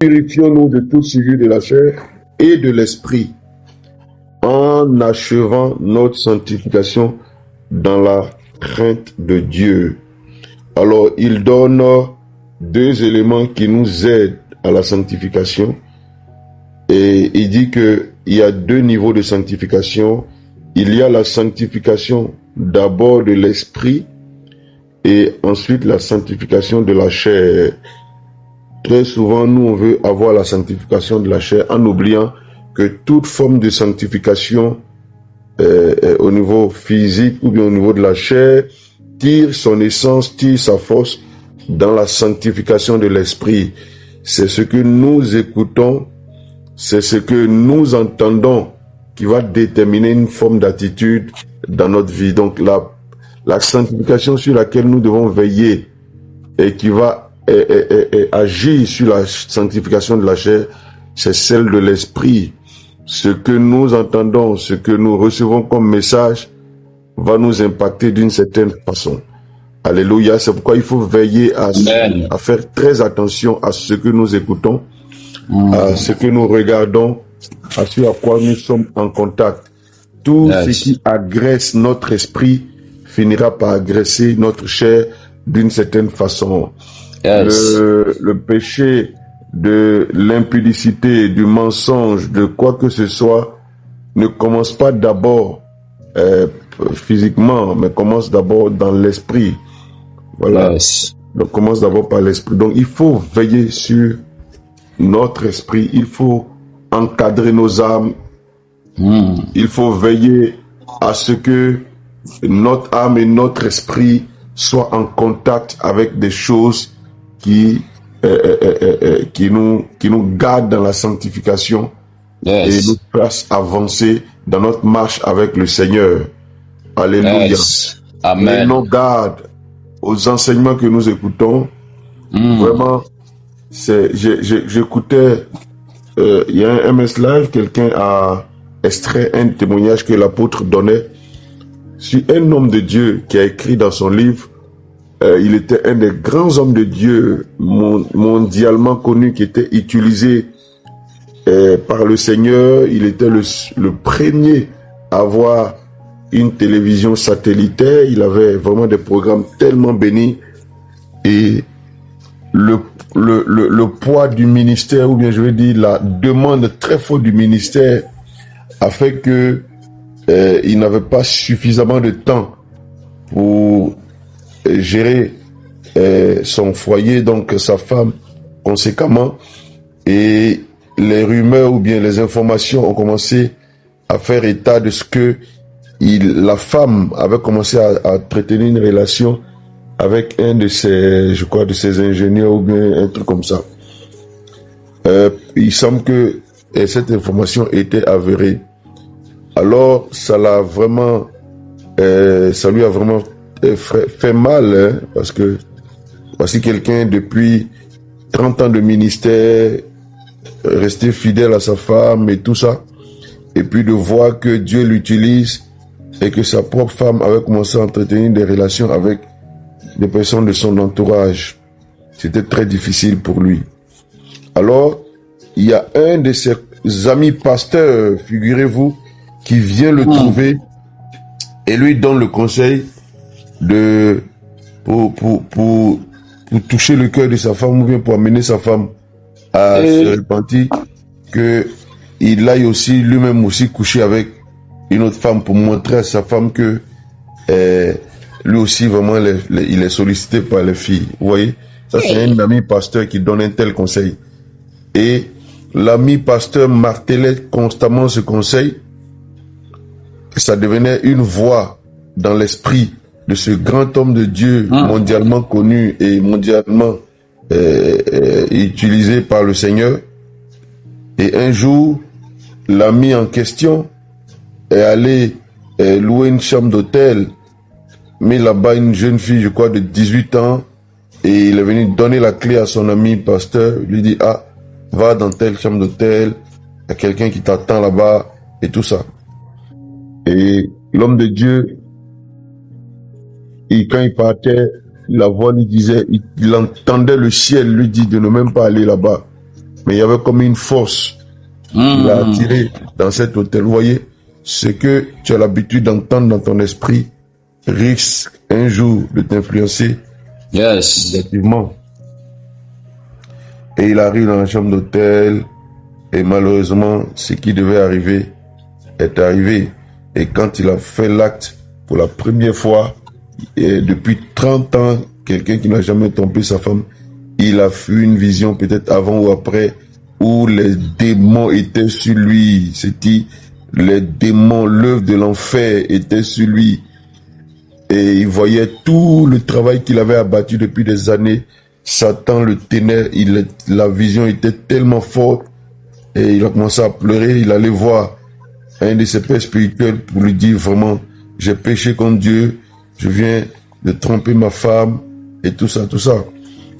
Purifions-nous de tout sujet de la chair et de l'esprit, en achevant notre sanctification dans la crainte de Dieu. Alors, il donne deux éléments qui nous aident à la sanctification. Et il dit qu'il y a deux niveaux de sanctification. Il y a la sanctification d'abord de l'esprit et ensuite la sanctification de la chair. Très souvent, nous, on veut avoir la sanctification de la chair en oubliant que toute forme de sanctification au niveau physique ou bien au niveau de la chair tire son essence, tire sa force dans la sanctification de l'esprit. C'est ce que nous écoutons, c'est ce que nous entendons qui va déterminer une forme d'attitude dans notre vie. Donc la sanctification sur laquelle nous devons veiller et qui va agir sur la sanctification de la chair, c'est celle de l'esprit. Ce que nous entendons, ce que nous recevons comme message va nous impacter d'une certaine façon. Alléluia. C'est pourquoi il faut veiller à faire très attention à ce que nous écoutons, à ce que nous regardons, à ce à quoi nous sommes en contact. Tout ce qui agresse notre esprit finira par agresser notre chair d'une certaine façon. Le péché de l'impudicité, du mensonge, de quoi que ce soit, ne commence pas d'abord physiquement, mais commence d'abord dans l'esprit. Voilà. Donc commence d'abord par l'esprit. Donc il faut veiller sur notre esprit, il faut encadrer nos âmes, il faut veiller à ce que notre âme et notre esprit soient en contact avec des choses qui nous gardent dans la sanctification et nous fassent avancer dans notre marche avec le Seigneur. Alléluia. Amen. Prenons garde aux enseignements que nous écoutons. Vraiment, j'écoutais, il y a un MS Live, quelqu'un a extrait un témoignage que l'apôtre donnait sur un homme de Dieu qui a écrit dans son livre. Il était un des grands hommes de Dieu mondialement connu qui était utilisé par le Seigneur. Il était le premier à avoir une télévision satellitaire. Il avait vraiment des programmes tellement bénis. Et le poids du ministère, ou bien je veux dire la demande très forte du ministère, a fait que il n'avait pas suffisamment de temps pour gérer son foyer, donc sa femme conséquemment, et les rumeurs ou bien les informations ont commencé à faire état de ce que la femme avait commencé à entretenir une relation avec un de ses, je crois, de ses ingénieurs ou bien un truc comme ça. Il semble que cette information était avérée. Alors ça l'a vraiment, ça lui a vraiment fait mal, hein, parce que voici quelqu'un depuis 30 ans de ministère, resté fidèle à sa femme et tout ça, et puis de voir que Dieu l'utilise et que sa propre femme avait commencé à entretenir des relations avec des personnes de son entourage. C'était très difficile pour lui. Alors, il y a un de ses amis pasteurs, figurez-vous, qui vient le trouver et lui donne le conseil de pour toucher le cœur de sa femme, ou bien pour amener sa femme à se repentir, que il aille aussi lui-même aussi coucher avec une autre femme pour montrer à sa femme que lui aussi vraiment il est sollicité par les filles. Vous voyez, ça c'est un ami pasteur qui donne un tel conseil. Et l'ami pasteur martelait constamment ce conseil. Ça devenait une voix dans l'esprit de ce grand homme de Dieu mondialement connu et mondialement utilisé par le Seigneur. Et un jour, l'ami en question est allé louer une chambre d'hôtel, mais là-bas une jeune fille, je crois, de 18 ans, et il est venu donner la clé à son ami pasteur, lui dit, ah, va dans telle chambre d'hôtel, il y a quelqu'un qui t'attend là-bas, et tout ça. Et l'homme de Dieu, et quand il partait, la voix lui disait, il entendait le ciel lui dire de ne même pas aller là-bas. mais il y avait comme une force qui l'a attiré dans cet hôtel. Vous voyez, ce que tu as l'habitude d'entendre dans ton esprit risque un jour de t'influencer négativement. Et il arrive dans la chambre d'hôtel et malheureusement, ce qui devait arriver est arrivé. Et quand il a fait l'acte pour la première fois, et depuis 30 ans, quelqu'un qui n'a jamais trompé sa femme, il a eu une vision peut-être avant ou après où les démons étaient sur lui. C'était les démons, l'œuvre de l'enfer était sur lui. Et il voyait tout le travail qu'il avait abattu depuis des années. Satan le tenait, la vision était tellement forte et il a commencé à pleurer. Il allait voir un de ses pères spirituels pour lui dire vraiment, j'ai péché contre Dieu, je viens de tromper ma femme et tout ça, tout ça.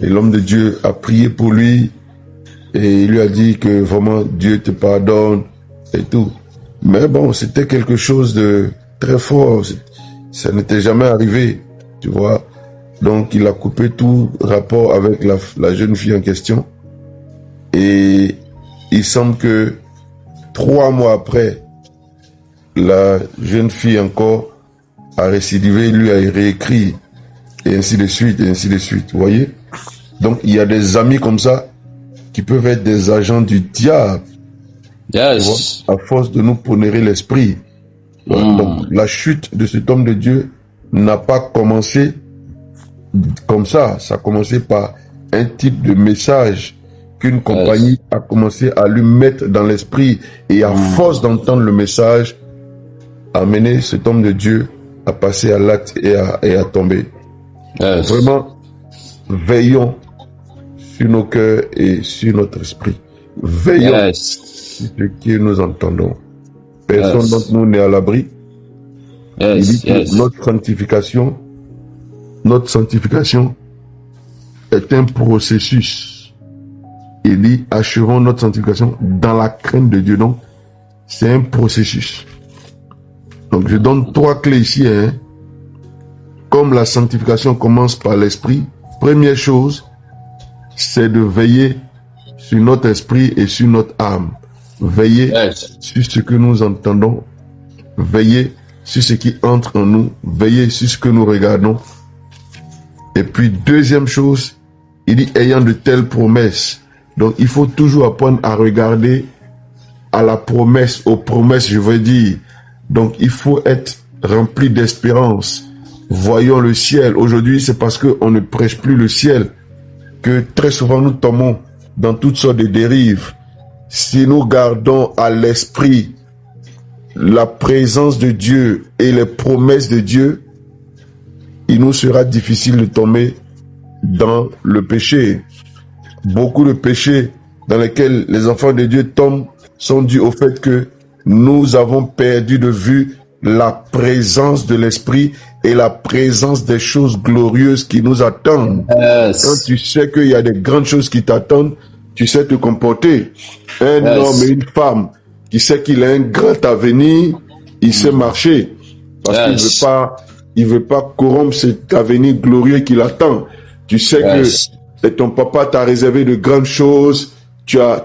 Et l'homme de Dieu a prié pour lui et il lui a dit que vraiment Dieu te pardonne et tout. Mais bon, c'était quelque chose de très fort. Ça n'était jamais arrivé, tu vois. Donc, il a coupé tout rapport avec la jeune fille en question. Et il semble que 3 mois après, la jeune fille encore a récidivé, lui a réécrit, et ainsi de suite, et ainsi de suite. Vous voyez? Donc, il y a des amis comme ça qui peuvent être des agents du diable. Yes. À force de nous ponérer l'esprit. Donc, la chute de cet homme de Dieu n'a pas commencé comme ça. Ça a commencé par un type de message qu'une compagnie a commencé à lui mettre dans l'esprit. Et à force d'entendre le message, a amené cet homme de Dieu à passer à l'acte et à tomber. Vraiment, veillons sur nos cœurs et sur notre esprit. Veillons sur ce que nous entendons. Personne d'entre nous n'est à l'abri. Il dit que notre sanctification est un processus. Il dit, achevons notre sanctification dans la crainte de Dieu. Donc, c'est un processus. Donc, je donne 3 clés ici. Comme la sanctification commence par l'esprit, première chose, c'est de veiller sur notre esprit et sur notre âme. Veiller sur ce que nous entendons. Veiller sur ce qui entre en nous. Veiller sur ce que nous regardons. Et puis, deuxième chose, il dit, ayant de telles promesses. Donc, il faut toujours apprendre à regarder à la promesse, aux promesses, je veux dire. Donc, il faut être rempli d'espérance. Voyons le ciel. Aujourd'hui, c'est parce qu'on ne prêche plus le ciel que très souvent nous tombons dans toutes sortes de dérives. Si nous gardons à l'esprit la présence de Dieu et les promesses de Dieu, il nous sera difficile de tomber dans le péché. Beaucoup de péchés dans lesquels les enfants de Dieu tombent sont dus au fait que nous avons perdu de vue la présence de l'esprit et la présence des choses glorieuses qui nous attendent. Quand tu sais qu'il y a des grandes choses qui t'attendent, tu sais te comporter. Un homme et une femme qui sait qu'il a un grand avenir, il sait marcher. Parce qu'il veut pas corrompre cet avenir glorieux qui l'attend. Tu sais que ton papa t'a réservé de grandes choses, tu as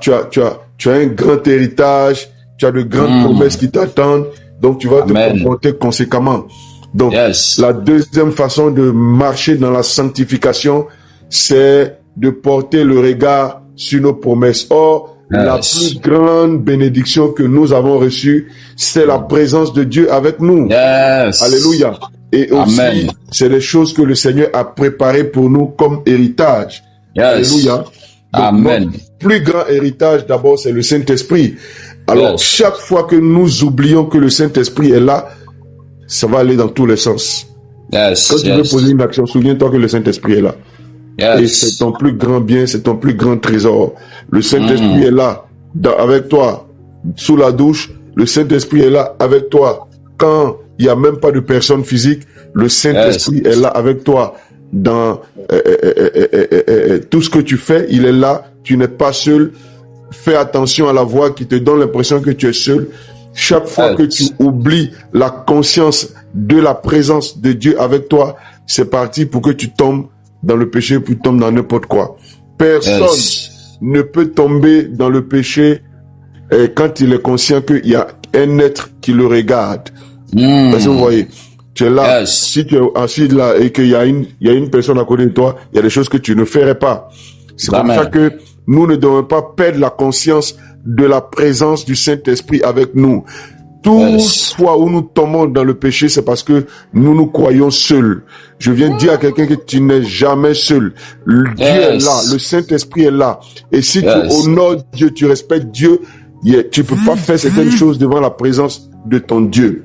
un grand héritage, tu as de grandes promesses qui t'attendent, donc tu vas te comporter conséquemment. Donc, la deuxième façon de marcher dans la sanctification, c'est de porter le regard sur nos promesses. Or, la plus grande bénédiction que nous avons reçue, c'est la présence de Dieu avec nous. Alléluia. Et aussi, c'est les choses que le Seigneur a préparées pour nous comme héritage. Alléluia. Donc, notre plus grand héritage, d'abord, c'est le Saint-Esprit. Alors, chaque fois que nous oublions que le Saint-Esprit est là, ça va aller dans tous les sens. Quand tu veux poser une action, souviens-toi que le Saint-Esprit est là. Et c'est ton plus grand bien, c'est ton plus grand trésor. Le Saint-Esprit est là, avec toi, sous la douche. Le Saint-Esprit est là avec toi. Quand il n'y a même pas de personne physique, le Saint-Esprit est là avec toi. Dans tout ce que tu fais, il est là. Tu n'es pas seul. Fais attention à la voix qui te donne l'impression que tu es seul. Chaque fois que tu oublies la conscience de la présence de Dieu avec toi, c'est parti pour que tu tombes dans le péché, pour que tu tombes dans n'importe quoi. Personne ne peut tomber dans le péché quand il est conscient qu'il y a un être qui le regarde. Parce que vous voyez, tu es là, si tu es assis là et qu'il y a une personne à côté de toi, il y a des choses que tu ne ferais pas. C'est comme ça que nous ne devons pas perdre la conscience de la présence du Saint-Esprit avec nous. Toute fois où nous tombons dans le péché, c'est parce que nous nous croyons seuls. Je viens dire à quelqu'un que tu n'es jamais seul. Dieu est là, le Saint-Esprit est là. Et si tu honores Dieu, tu respectes Dieu, tu peux pas faire certaines choses devant la présence de ton Dieu.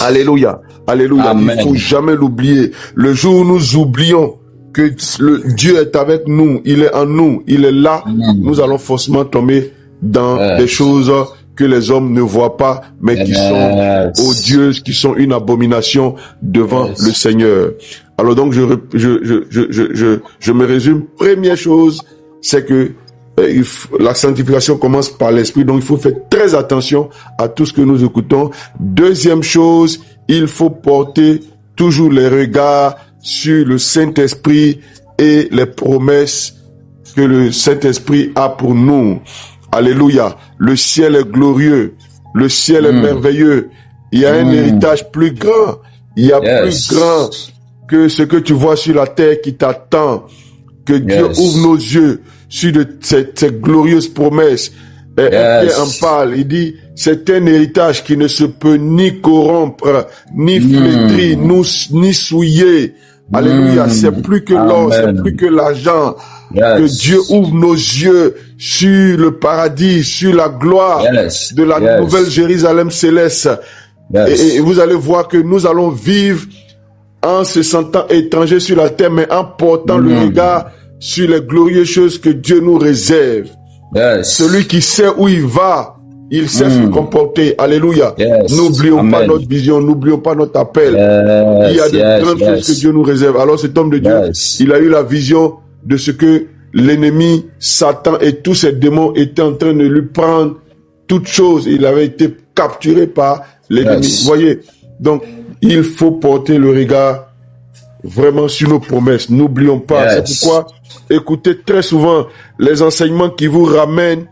Alléluia. Alléluia. Amen. Il faut jamais l'oublier. Le jour où nous oublions que Dieu est avec nous, il est en nous, il est là, nous allons forcément tomber dans des choses que les hommes ne voient pas, mais qui sont odieuses, qui sont une abomination devant le Seigneur. Alors donc, je me résume. Première chose, c'est que la sanctification commence par l'esprit, donc il faut faire très attention à tout ce que nous écoutons. Deuxième chose, il faut porter toujours les regards sur le Saint-Esprit et les promesses que le Saint-Esprit a pour nous. Alléluia. Le ciel est glorieux. Le ciel est merveilleux. Il y a un héritage plus grand. Il y a plus grand que ce que tu vois sur la terre qui t'attend. Que Dieu ouvre nos yeux sur ces glorieuses promesses. Et Pierre en parle. Il dit, c'est un héritage qui ne se peut ni corrompre, ni flétrir, ni souiller. Alléluia. C'est plus que l'or, c'est plus que l'argent. Que Dieu ouvre nos yeux sur le paradis, sur la gloire de la nouvelle Jérusalem céleste. Et vous allez voir que nous allons vivre en se sentant étrangers sur la terre, mais en portant le regard sur les glorieuses choses que Dieu nous réserve. Celui qui sait où il va, il sait se comporter. Alléluia. N'oublions pas notre vision, n'oublions pas notre appel. Il y a de grandes choses que Dieu nous réserve. Alors cet homme de Dieu, il a eu la vision de ce que l'ennemi, Satan et tous ses démons étaient en train de lui prendre toutes choses. Il avait été capturé par l'ennemi. Vous voyez, donc il faut porter le regard vraiment sur nos promesses. N'oublions pas. C'est pourquoi écoutez très souvent les enseignements qui vous ramènent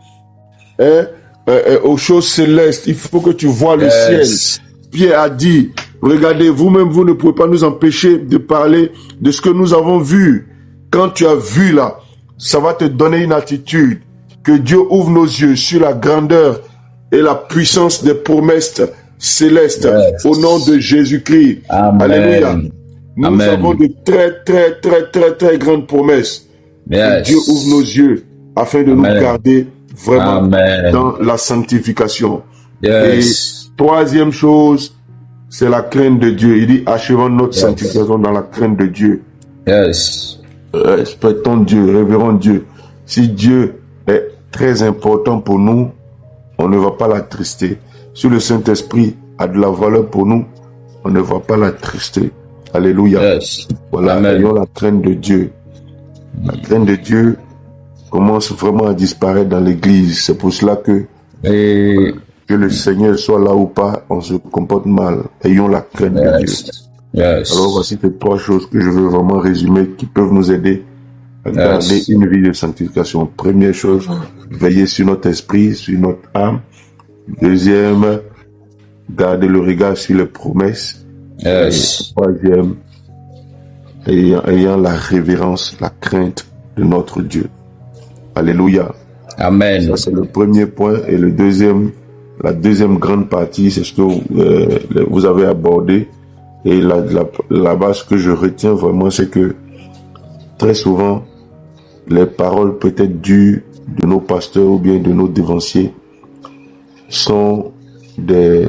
aux choses célestes. Il faut que tu vois le ciel. Pierre a dit, regardez, vous-même, vous ne pouvez pas nous empêcher de parler de ce que nous avons vu. Quand tu as vu là, ça va te donner une attitude. Que Dieu ouvre nos yeux sur la grandeur et la puissance des promesses célestes au nom de Jésus-Christ. Alléluia. Nous avons de très grandes promesses. Que Dieu ouvre nos yeux afin de nous garder vraiment dans la sanctification. Et troisième chose, c'est la crainte de Dieu. Il dit, achevons notre sanctification dans la crainte de Dieu. Respectons Dieu, révérons Dieu. Si Dieu est très important pour nous, on ne va pas l'attrister. Si le Saint-Esprit a de la valeur pour nous, on ne va pas l'attrister. Alléluia. Voilà, ayons la crainte de Dieu. La crainte de Dieu commence vraiment à disparaître dans l'Église. C'est pour cela que le Seigneur soit là ou pas, on se comporte mal. Ayons la crainte de Dieu. Alors voici les trois choses que je veux vraiment résumer qui peuvent nous aider à garder une vie de sanctification. Première chose, veiller sur notre esprit, sur notre âme. Deuxième, garder le regard sur les promesses. Troisième, ayant la révérence, la crainte de notre Dieu. Alléluia. Amen. Ça c'est le premier point. Et le deuxième, la deuxième grande partie, c'est ce que vous avez abordé. Et la base que je retiens vraiment, c'est que très souvent, les paroles peut-être dues de nos pasteurs ou bien de nos dévanciers sont des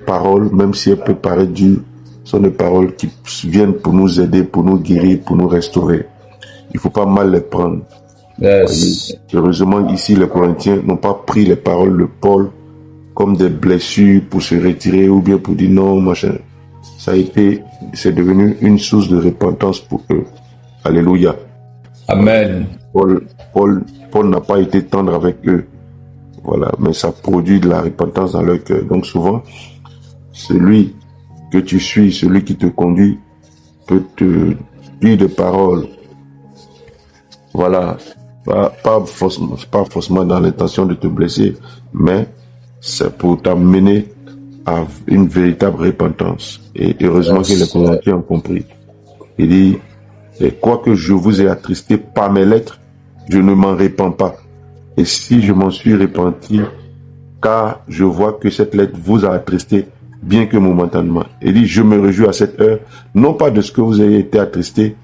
paroles, même si elles peuvent paraître dures, sont des paroles qui viennent pour nous aider, pour nous guérir, pour nous restaurer. Il ne faut pas mal les prendre. Heureusement, ici, les Corinthiens n'ont pas pris les paroles de Paul comme des blessures pour se retirer ou bien pour dire non, machin. C'est devenu une source de repentance pour eux. Alléluia. Amen. Paul n'a pas été tendre avec eux. Voilà, mais ça produit de la repentance dans leur cœur. Donc souvent, celui que tu suis, celui qui te conduit, peut te dire des paroles. Voilà, pas forcément dans l'intention de te blesser, mais c'est pour t'amener à une véritable repentance. Et heureusement que les Corinthiens ont compris. Il dit, quoique je vous ai attristé par mes lettres, je ne m'en répands pas. Et si je m'en suis repenti, car je vois que cette lettre vous a attristé, bien que momentanément. Il dit, je me réjouis à cette heure, non pas de ce que vous ayez été attristé,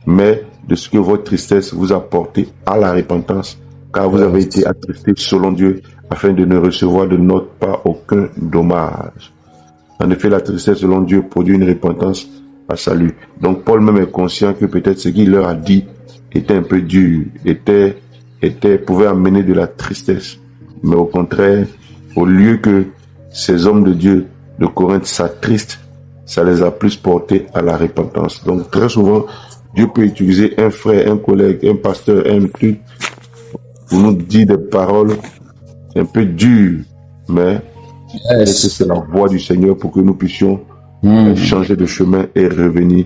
mais de ce que votre tristesse vous a porté à la repentance, car vous avez été attristé selon Dieu, afin de ne recevoir de notre part aucun dommage. En effet, la tristesse selon Dieu produit une repentance à salut. Donc Paul même est conscient que peut-être ce qu'il leur a dit était un peu dur, pouvait amener de la tristesse. Mais au contraire, au lieu que ces hommes de Dieu de Corinthe s'attristent, ça les a plus portés à la repentance. Donc très souvent, Dieu peut utiliser un frère, un collègue, un pasteur, un truc pour nous dire des paroles un peu dures, mais c'est la voix du Seigneur pour que nous puissions changer de chemin et revenir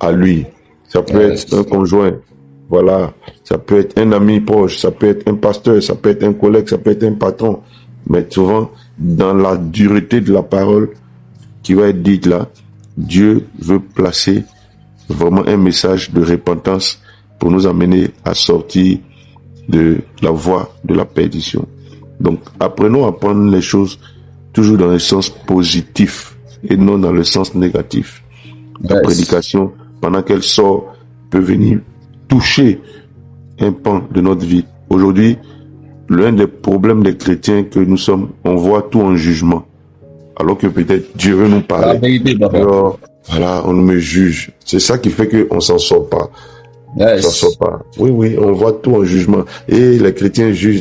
à lui. Ça peut être un conjoint, voilà, ça peut être un ami proche, ça peut être un pasteur, ça peut être un collègue, ça peut être un patron, mais souvent dans la dureté de la parole qui va être dite là, Dieu veut placer vraiment un message de repentance pour nous amener à sortir de la voie de la perdition. Donc apprenons à prendre les choses toujours dans le sens positif et non dans le sens négatif. La prédication, pendant qu'elle sort, peut venir toucher un pan de notre vie. Aujourd'hui, l'un des problèmes des chrétiens que nous sommes, on voit tout en jugement. Alors que peut-être Dieu veut nous parler. Alors, voilà, on me juge. C'est ça qui fait qu'on ne s'en sort pas. On s'en sort pas. Oui, on voit tout en jugement. Et les chrétiens jugent.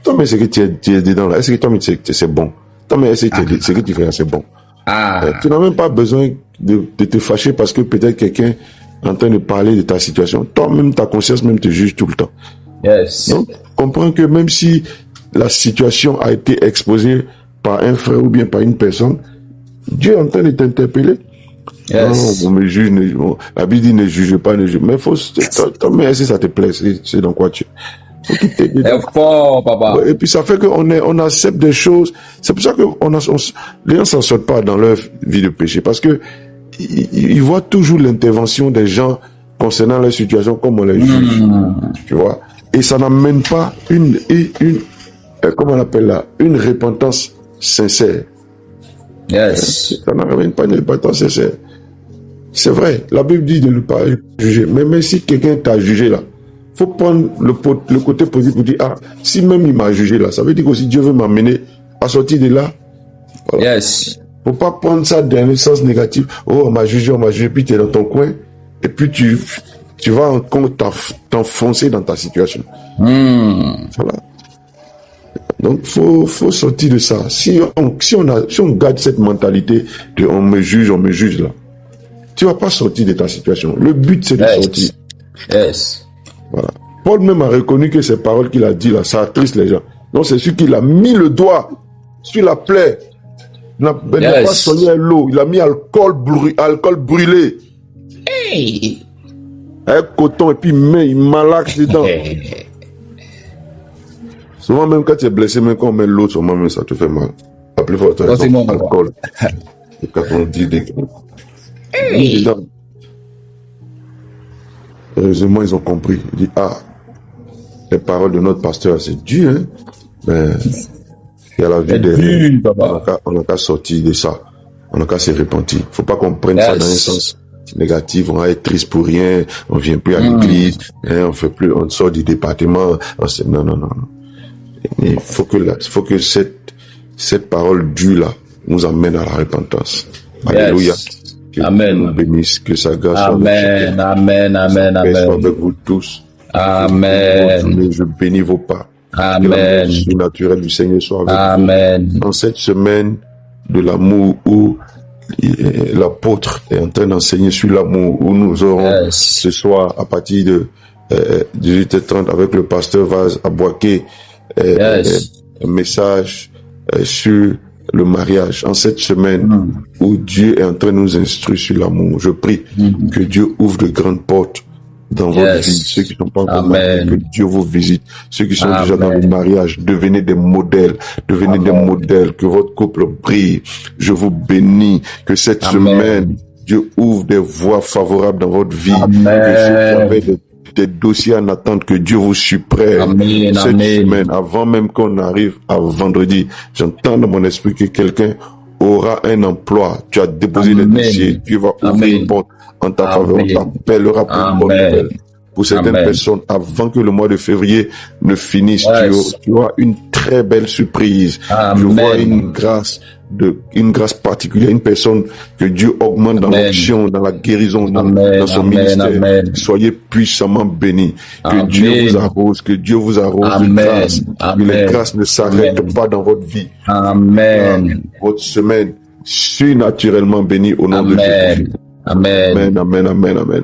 Toi, mais ce que tu es dedans là, est-ce que toi, mais c'est bon? Toi, mais est-ce que ce que tu fais là, c'est bon? Tu n'as même pas besoin de te fâcher parce que peut-être quelqu'un est en train de parler de ta situation. Toi-même, ta conscience même te juge tout le temps. Donc, comprends que même si la situation a été exposée par un frère ou bien par une personne, Dieu est en train de t'interpeller. Non, on me juge, la Bible dit ne juge pas, ne juge. Mais mais si ça te plaît, c'est dans quoi tu es. Fort, papa. Et puis ça fait qu'on accepte des choses. C'est pour ça que les gens s'en sortent pas dans leur vie de péché. Parce que ils voient toujours l'intervention des gens concernant leur situation comme on les juge. Tu vois. Et ça n'amène pas comment on appelle là, une repentance sincère. Ça n'amène pas une repentance sincère. C'est vrai, la Bible dit de ne pas juger. Mais si quelqu'un t'a jugé là, faut prendre le côté positif pour dire, si même il m'a jugé là, ça veut dire que si Dieu veut m'amener à sortir de là. Voilà. Faut pas prendre ça dans le sens négatif. Oh, on m'a jugé, puis tu es dans ton coin, et puis tu vas encore t'enfoncer dans ta situation. Voilà. Donc, faut sortir de ça. Si on garde cette mentalité de on me juge là, tu vas pas sortir de ta situation. Le but, c'est de sortir. Voilà. Paul même a reconnu que ces paroles qu'il a dit là, ça attriste les gens. Donc, c'est celui qui a mis le doigt sur la plaie. Il n'a pas soigné l'eau, il a mis alcool brûlé. Avec coton et puis il malaxe dedans. Souvent, même quand tu es blessé, même quand on met l'eau sur moi-même, ça te fait mal. La plus forte raison, alcool. Et quand on dit des heureusement, ils ont compris. Ils disent, les paroles de notre pasteur, c'est dur, hein. Mais il y a la vie derrière. On n'a qu'à sortir de ça. On n'a qu'à se repentir. Faut pas qu'on prenne ça dans un sens négatif. On va être triste pour rien. On vient plus à l'église. On fait plus, on sort du département. Non. Il faut que cette parole dure là nous amène à la repentance. Alléluia. Amen. Nous bénisse, que sa grâce Amen. soit avec vous tous. Amen. Je bénis vos pas. Amen. Que l'amour surnaturel du Seigneur soit avec vous. En cette semaine de l'amour où l'apôtre est en train d'enseigner sur l'amour, où nous aurons ce soir à partir de 18h30 avec le pasteur Vaz Abouaké un message sur le mariage. En cette semaine où Dieu est en train de nous instruire sur l'amour, je prie que Dieu ouvre de grandes portes dans votre vie. Ceux qui ne sont pas encore mariés, que Dieu vous visite. Ceux qui sont déjà dans le mariage, devenez des modèles. Devenez des modèles. Que votre couple brille. Je vous bénis. Que cette semaine, Dieu ouvre des voies favorables dans votre vie. Que ceux qui avaient des dossiers en attente, que Dieu vous supprime. Cette semaine, avant même qu'on arrive à vendredi, j'entends dans mon esprit que quelqu'un aura un emploi. Tu as déposé les dossiers. Dieu va ouvrir une porte en ta faveur. On t'appellera pour une bonne nouvelle. Pour certaines personnes, avant que le mois de février ne finisse, tu auras une très belle surprise. Je vois une grâce particulière, une personne que Dieu augmente dans l'action, dans la guérison, dans son ministère. Soyez puissamment bénis. Que Dieu vous arrose, de grâce. Que les grâces ne s'arrêtent pas dans votre vie. Amen. Votre semaine surnaturellement bénie au nom de Jésus. Amen. Amen, amen, amen, amen.